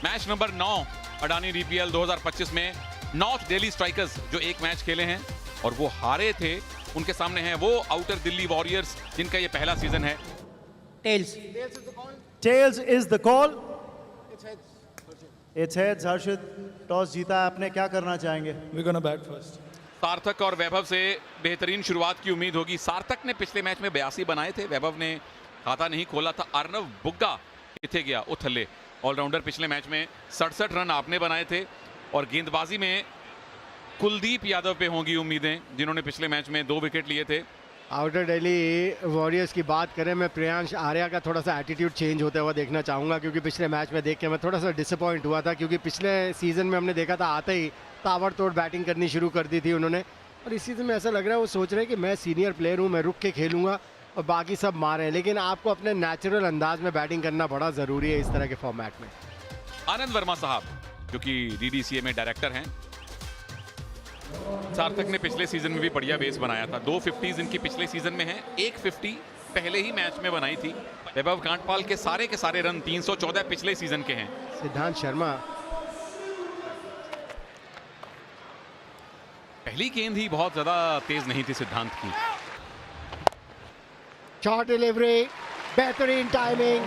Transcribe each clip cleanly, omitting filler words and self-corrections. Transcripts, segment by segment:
Match number 9 Adani DPL 2025 में north Delhi strikers जो एक मैच खेले हैं और वो हारे थे, उनके सामने हैं वो आउटर दिल्ली वॉरियर्स जिनका ये पहला सीजन है। Tails. Tails is the call. It's heads. Harshit, toss जीता है आपने, क्या करना चाहेंगे? We're gonna bat first. सार्थक और वैभव से बेहतरीन शुरुआत की उम्मीद होगी। सार्थक ने पिछले मैच में 82 बनाए थे, वैभव ने खाता नहीं खोला था। अर्नव बुग्गा किथे गया उथले ऑलराउंडर, पिछले मैच में 67 रन आपने बनाए थे। और गेंदबाजी में कुलदीप यादव पे होंगी उम्मीदें, जिन्होंने पिछले मैच में 2 विकेट लिए थे। आउटर दिल्ली वॉरियर्स की बात करें, मैं प्रियांश आर्या का थोड़ा सा एटीट्यूड चेंज होता हुआ देखना चाहूँगा, क्योंकि पिछले मैच में देख के मैं थोड़ा सा डिसअपॉइंट हुआ था, क्योंकि पिछले सीजन में हमने देखा था आते ही ताबड़तोड़ बैटिंग करनी शुरू कर दी थी उन्होंने, और इस सीजन में ऐसा लग रहा है वो सोच रहे हैं कि मैं सीनियर प्लेयर हूँ, मैं रुक के खेलूंगा और बाकी सब मारें। लेकिन आपको अपने नेचुरल अंदाज में बैटिंग करना बड़ा ज़रूरी है इस तरह के फॉर्मेट में। आनंद वर्मा साहब जो कि डीडीसीए में डायरेक्टर हैं, सार्थक ने पिछले सीजन में भी बढ़िया बेस बनाया था। 2 50s इनकी पिछले सीजन में है, 1 50 पहले ही मैच में बनाई थी। वैभव कांटपाल के सारे रन 314 पिछले सीजन के हैं। सिद्धांत शर्मा, पहली गेंद ही बहुत ज्यादा तेज नहीं थी सिद्धांत की। शॉर्ट डिलीवरी, बेहतरीन timing,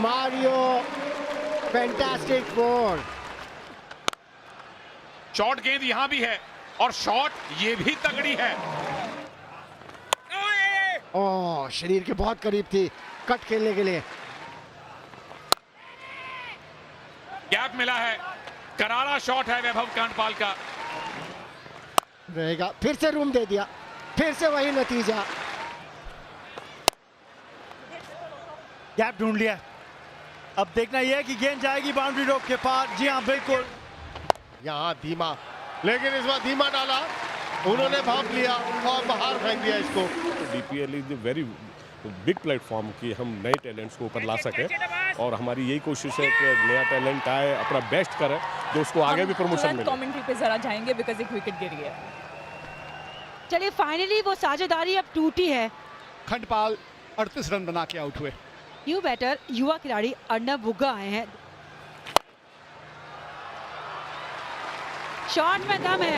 Mario fantastic ball. Short गेंद यहां भी है और शॉट ये भी तगड़ी है। ओह, शरीर के बहुत करीब थी कट खेलने के लिए। गैप मिला है, करारा शॉट है वैभव कांटपाल का। रहेगा, फिर से रूम दे दिया, फिर से वही नतीजा। गैप ढूंढ लिया। अब देखना यह है कि गेंद जाएगी बाउंड्री रोक के पार। जी हाँ, बिल्कुल। यहाँ धीमा, लेकिन इस बार धीमा डाला, उन्होंने भाप लिया और बाहर फेंक दिया इसको। DPL is very big platform कि हम नए टैलेंट्स को ऊपर ला सकें, और हमारी यही कोशिश है कि नया टैलेंट आए, अपना बेस्ट करे, जो उसको आगे भी प्रमोशन मिले। कमेंट्री पे जरा जाएंगे बिकॉज एक विकेट गिर गया। चलिए, फाइनली वो साझेदारी अब टूटी है। खंडपाल 38 रन बना के आउट हुए। न्यू बैटर युवा खिलाड़ी अर्नव बुग्गा आए हैं। शॉट में दम है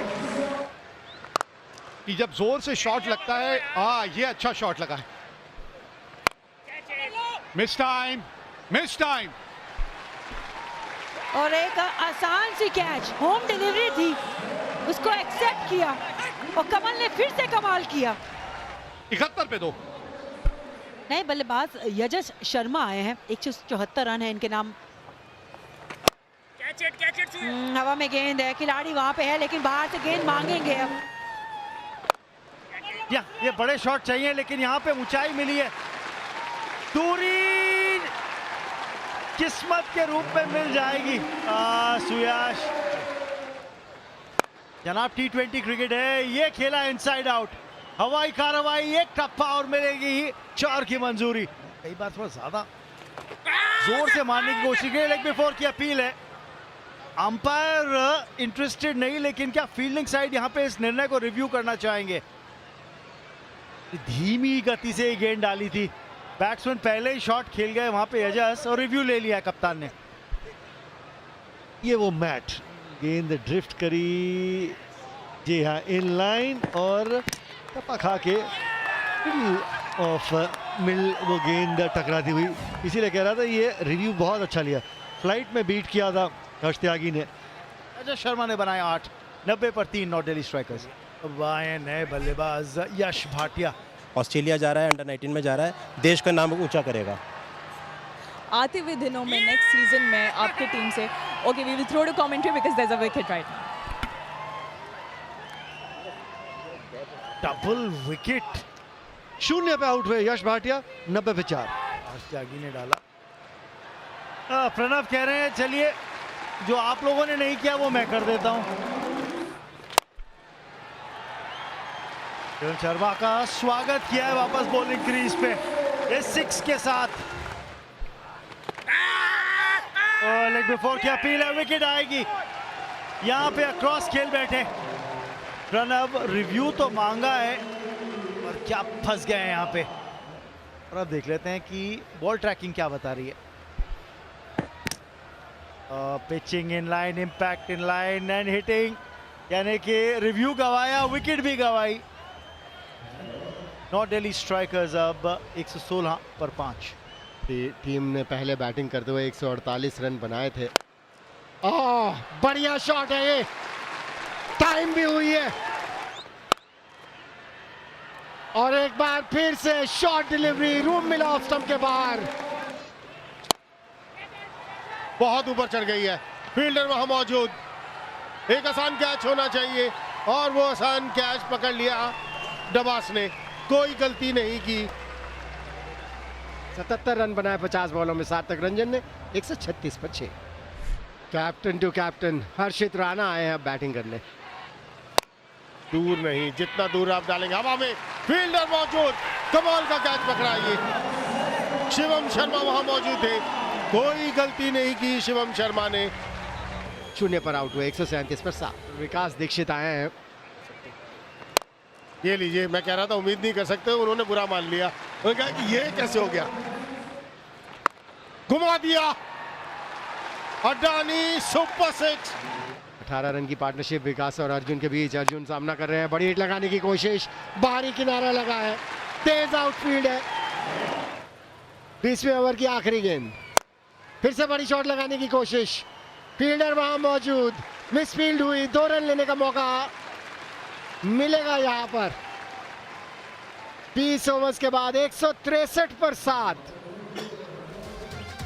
कि जब जोर से शॉट लगता है, ये अच्छा शॉट लगा है। Miss time, miss time. और एक आसान सी कैच, होम डिलीवरी थी, उसको एक्सेप्ट किया और कमल ने फिर से कमाल किया। 71 पे 2। नए बल्लेबाज यजस शर्मा आए हैं, 174 रन है इनके नाम। हवा में गेंद है, खिलाड़ी वहां पे है लेकिन बाहर से गेंद मांगेंगे अब। ये बड़े शॉट चाहिए, लेकिन यहाँ पे ऊंचाई मिली है, दूरी किस्मत के रूप में मिल जाएगी। सुयाश जनाब, T20 क्रिकेट है, ये खेला इनसाइड आउट, हवाई कार्रवाई, एक टप्पा और मिलेगी 4 की मंजूरी। कई बार थोड़ा ज्यादा जोर से मारने की कोशिश की, लेग बिफोर की अपील है। अंपायर इंटरेस्टेड नहीं, लेकिन क्या फील्डिंग साइड यहाँ पे इस निर्णय को रिव्यू करना चाहेंगे? धीमी गति से गेंद डाली थी, बैट्समैन पहले ही शॉट खेल गए वहां पे यजस, और रिव्यू ले लिया कप्तान ने। ये वो मैच, गेंद ड्रिफ्ट करी, जी हाँ, इन लाइन, और टप्पा खा के ऑफ मिल वो गेंद टकराती हुई। इसीलिए कह रहा था ये रिव्यू बहुत अच्छा लिया, फ्लाइट में बीट किया था हर्ष त्यागी ने। यजस शर्मा ने बनाया 8, 90 पर 3 नॉर्थ दिल्ली स्ट्राइकर्स। अब आए नए बल्लेबाज यश भाटिया। ऑस्ट्रेलिया जा रहा है, अंडर-19 में जा रहा है, देश का नाम ऊंचा करेगा। आते हुए दिनों में नेक्स्ट सीजन में आपकी टीम से, okay we will throw to commentary because there is a wicket right. Double wicket, 0 पे आउट हुए यश भाटिया, 90 पे 4। हर्ष त्यागी ने डाला। प्रणव कह रहे हैं चलिए जो आप लोगों ने नहीं किया वो मैं कर देता हूं। रोहित शर्मा का स्वागत किया है वापस बॉलिंग क्रीज पे, ये 6 के साथ। लेग बिफोर की अपील है, विकेट आएगी। यहाँ पे अक्रॉस खेल बैठे प्रणव, रिव्यू तो मांगा है और क्या फंस गए हैं यहाँ पे। और अब देख लेते हैं कि बॉल ट्रैकिंग क्या बता रही है। Pitching in line, impact in line and hitting, यानी कि रिव्यू गवाया, विकेट भी गवाई। नॉर्थ दिल्ली स्ट्राइकर्स अब 116 पर 5। टीम ने पहले बैटिंग करते हुए 148 रन बनाए थे। बढ़िया शॉट है ये, टाइम भी हुई है और एक बार फिर से शॉर्ट डिलीवरी, रूम मिला ऑफ स्टंप के बाहर। बहुत ऊपर चढ़ गई है, फील्डर वहां मौजूद, एक आसान कैच होना चाहिए और वो आसान कैच पकड़ लिया डबास ने, कोई गलती नहीं की। 77 रन बनाए 50 बॉलों में सार्थक रंजन ने, 136 पर 6। कैप्टन टू कैप्टन हर्षित राणा आए हैं बैटिंग करने। दूर नहीं, जितना दूर आप डालेंगे हवा में, फील्डर मौजूद, कमाल का कैच पकड़ा ये। शिवम शर्मा वहां मौजूद थे, कोई गलती नहीं की शिवम शर्मा ने। 0 पर आउट हुए, 137 पर 7। विकास दीक्षित आए हैं। ये लीजिए, मैं कह रहा था उम्मीद नहीं कर सकते, उन्होंने बुरा मान लिया, उन्होंने कहा कि ये कैसे हो गया, घुमा दिया। अडानी सुपर 6। 18 रन की पार्टनरशिप विकास और अर्जुन के बीच। अर्जुन सामना कर रहे हैं, बड़ी हिट लगाने की कोशिश, बाहरी किनारा लगा है, तेज आउटफील्ड है। 20वें ओवर की आखिरी गेंद, फिर से बड़ी शॉट लगाने की कोशिश, फील्डर वहां मौजूद, मिसफील्ड हुई, 2 रन लेने का मौका मिलेगा यहां पर। 20 ओवर्स के बाद 163 पर 7।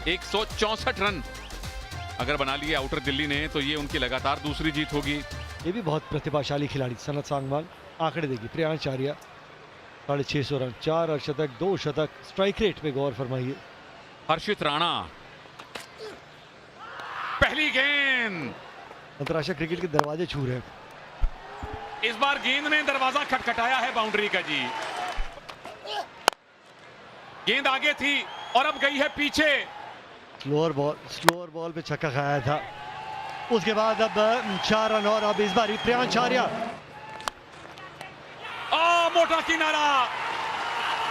164 रन अगर बना लिए आउटर दिल्ली ने तो ये उनकी लगातार दूसरी जीत होगी। ये भी बहुत प्रतिभाशाली खिलाड़ी सनत सांगवान। आंकड़े देखिए, प्रियांश आर्या 650 रन, 4 अर्धशतक, 2 शतक। स्ट्राइक रेट पे गौर फरमाइए। हर्षित राणा, पहली गेंद, अंतर्राष्ट्रीय क्रिकेट के दरवाजे छू रहे हैं। इस बार गेंद ने दरवाजा खटखटाया है बाउंड्री का जी। गेंद आगे थी और अब गई है पीछे। स्लोअर बॉल पे छक्का खाया था, उसके बाद अब 4 रन और अब इस बार प्रियांश आर्या। मोटा किनारा,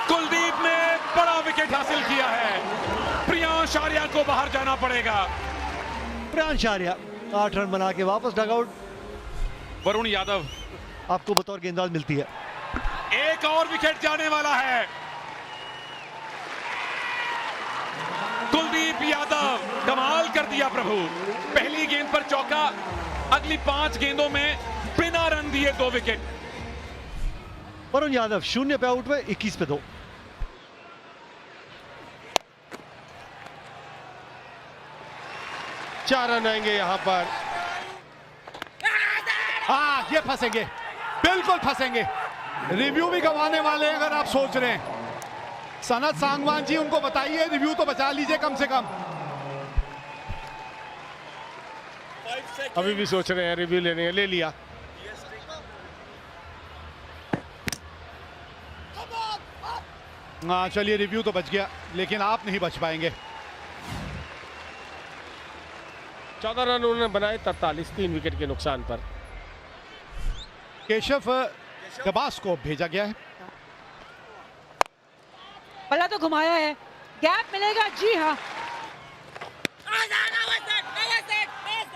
कुलदीप ने बड़ा विकेट हासिल किया है। प्रियांश आर्या को बाहर जाना पड़ेगा। प्रियांश आर्या 8 रन बना के वापस डगआउट। वरुण यादव आपको बतौर गेंदबाज मिलती है। एक और विकेट जाने वाला है। कुलदीप यादव कमाल कर दिया प्रभु, पहली गेंद पर चौका, अगली 5 गेंदों में बिना रन दिए 2 विकेट। वरुण यादव 0 पे आउट हुए, 21 पे 2। चार रन आएंगे यहां पर। हाँ, ये फंसेंगे, बिल्कुल फंसेंगे। रिव्यू भी गंवाने वाले हैं अगर आप सोच रहे हैं। सनत सांगवान जी, उनको बताइए रिव्यू तो बचा लीजिए कम से कम। अभी भी सोच रहे हैं रिव्यू लेने हैं, ले लिया। हाँ चलिए, रिव्यू तो बच गया, लेकिन आप नहीं बच पाएंगे। 14 रन उन्होंने बनाए, 43, 3 विकेट के नुकसान पर। केशव गबास को भेजा गया है। पहला तो घुमाया है, गैप मिलेगा, जी हाँ।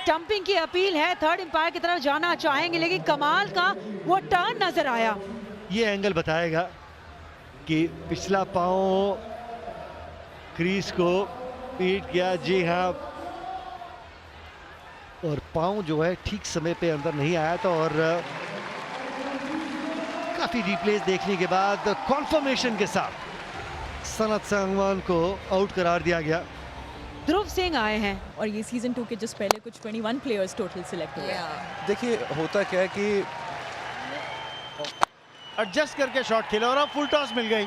स्टंपिंग की अपील है, थर्ड अंपायर की तरफ जाना चाहेंगे, लेकिन कमाल का वो टर्न नजर आया। ये एंगल बताएगा कि पिछला पांव क्रीज को पीट गया, जी हाँ, और पांव जो है ठीक समय पे अंदर नहीं आया था। और काफी रिप्लेस देखने के बाद कॉन्फर्मेशन के साथ सनत सांगवान को आउट करार दिया गया। ध्रुव सिंह आए हैं और ये सीजन 2 के जस्ट पहले कुछ 21 प्लेयर्स टोटल सिलेक्ट हुए। देखिए होता क्या है कि एडजस्ट करके शॉट खेला और अब फुल टॉस मिल गई,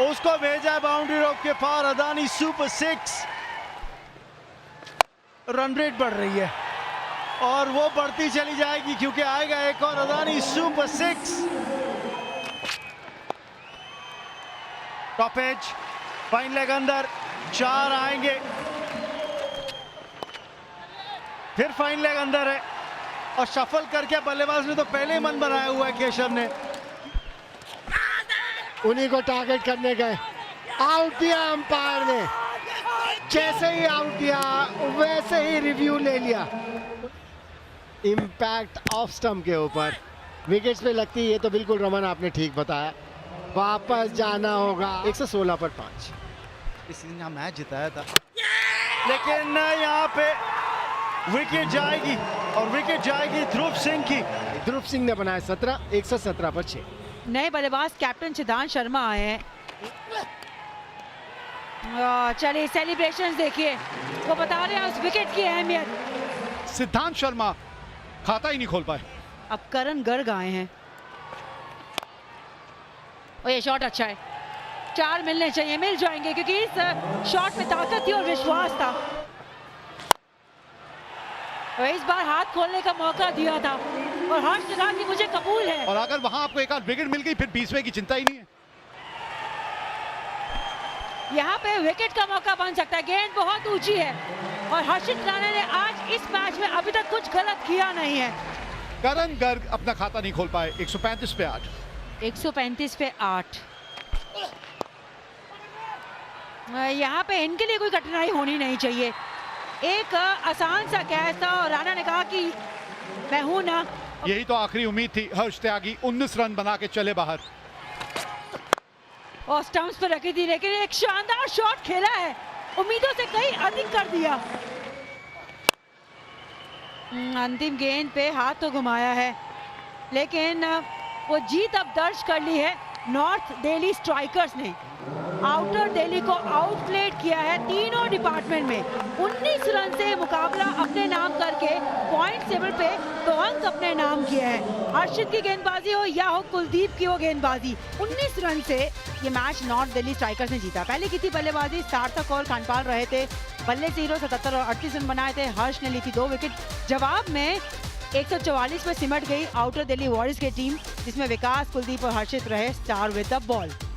उसको भेजा बाउंड्री रोक के पार। अदानी सुपर 6। रन रेट बढ़ रही है और वो बढ़ती चली जाएगी क्योंकि आएगा एक और Adani super 6। Top edge, fine leg अंदर, 4 आएंगे, फिर फाइन लेग अंदर है और शफल करके बल्लेबाज ने तो पहले ही मन बनाया हुआ है केशव ने। उन्हीं को टारगेट करने गए, आउट दिया अंपायर ने। जैसे ही आउट दिया वैसे ही रिव्यू ले लिया। इम्पैक्ट ऑफ स्टंप के ऊपर विकेट्स पे लगती, ये तो बिल्कुल रमन आपने ठीक बताया। वापस जाना होगा। 116 पर 5। इस सीजन यहाँ मैच जिताया था, लेकिन यहाँ पे विकेट जाएगी और विकेट जाएगी ध्रुव सिंह की। ध्रुव सिंह ने बनाया 17, 117 पर 6। नए बल्लेबाज कैप्टन सिद्धांत शर्मा आए हैं। चलिए सेलिब्रेशंस देखिए, वो बता रहे हैं उस विकेट की अहमियत। सिद्धांत शर्मा खाता ही नहीं खोल पाए। अब करण गर्ग आए हैं और ये शॉट अच्छा है। 4 मिलने चाहिए, मिल जाएंगे क्योंकि इस शॉट में ताकत थी और विश्वास था। और इस बार हाथ खोलने का मौका दिया था और हर्ष ने कहा कि मुझे कबूल है। और अगर वहां आपको एक आध विकेट मिल गई फिर 20वें की चिंता ही नहीं है। यहाँ पे विकेट का मौका बन सकता है। गेंद बहुत ऊंची है और हर्षित राणा ने आज इस मैच में अभी तक कुछ गलत किया नहीं है। करण गर्ग अपना खाता नहीं खोल पाए। 135 पे 8। 135 पे 8। यहाँ पे इनके लिए कोई कठिनाई होनी नहीं चाहिए। एक आसान सा कैच था और राणा ने कहा कि मैं हूं ना। यही तो आखिरी उम्मीद थी। हर्ष त्यागी 19 रन बना के चले बाहर और स्टंप्स पर रखी थी, लेकिन एक शानदार शॉट खेला है, उम्मीदों से कहीं अधिक कर दिया। अंतिम गेंद पे हाथ तो घुमाया है, लेकिन वो जीत अब दर्ज कर ली है नॉर्थ दिल्ली स्ट्राइकर्स ने। आउटर दिल्ली को आउटप्लेड किया है तीनों डिपार्टमेंट में। 19 रन से मुकाबला अपने नाम करके पॉइंट टेबल पे 2 अंक अपने नाम किए हैं। हर्षित की गेंदबाजी हो या हो कुलदीप की हो गेंदबाजी, 19 रन से ये मैच नॉर्थ दिल्ली स्ट्राइकर्स ने जीता। पहले की थी बल्लेबाजी, सार्थक और खानपाल रहे थे। बल्ले से 77 और 38 रन बनाए थे। हर्ष ने ली थी 2 विकेट। जवाब में 144 में सिमट गई आउटर दिल्ली वॉरियर्स की टीम, जिसमें विकास, कुलदीप और हर्षित रहे स्टार विद द बॉल।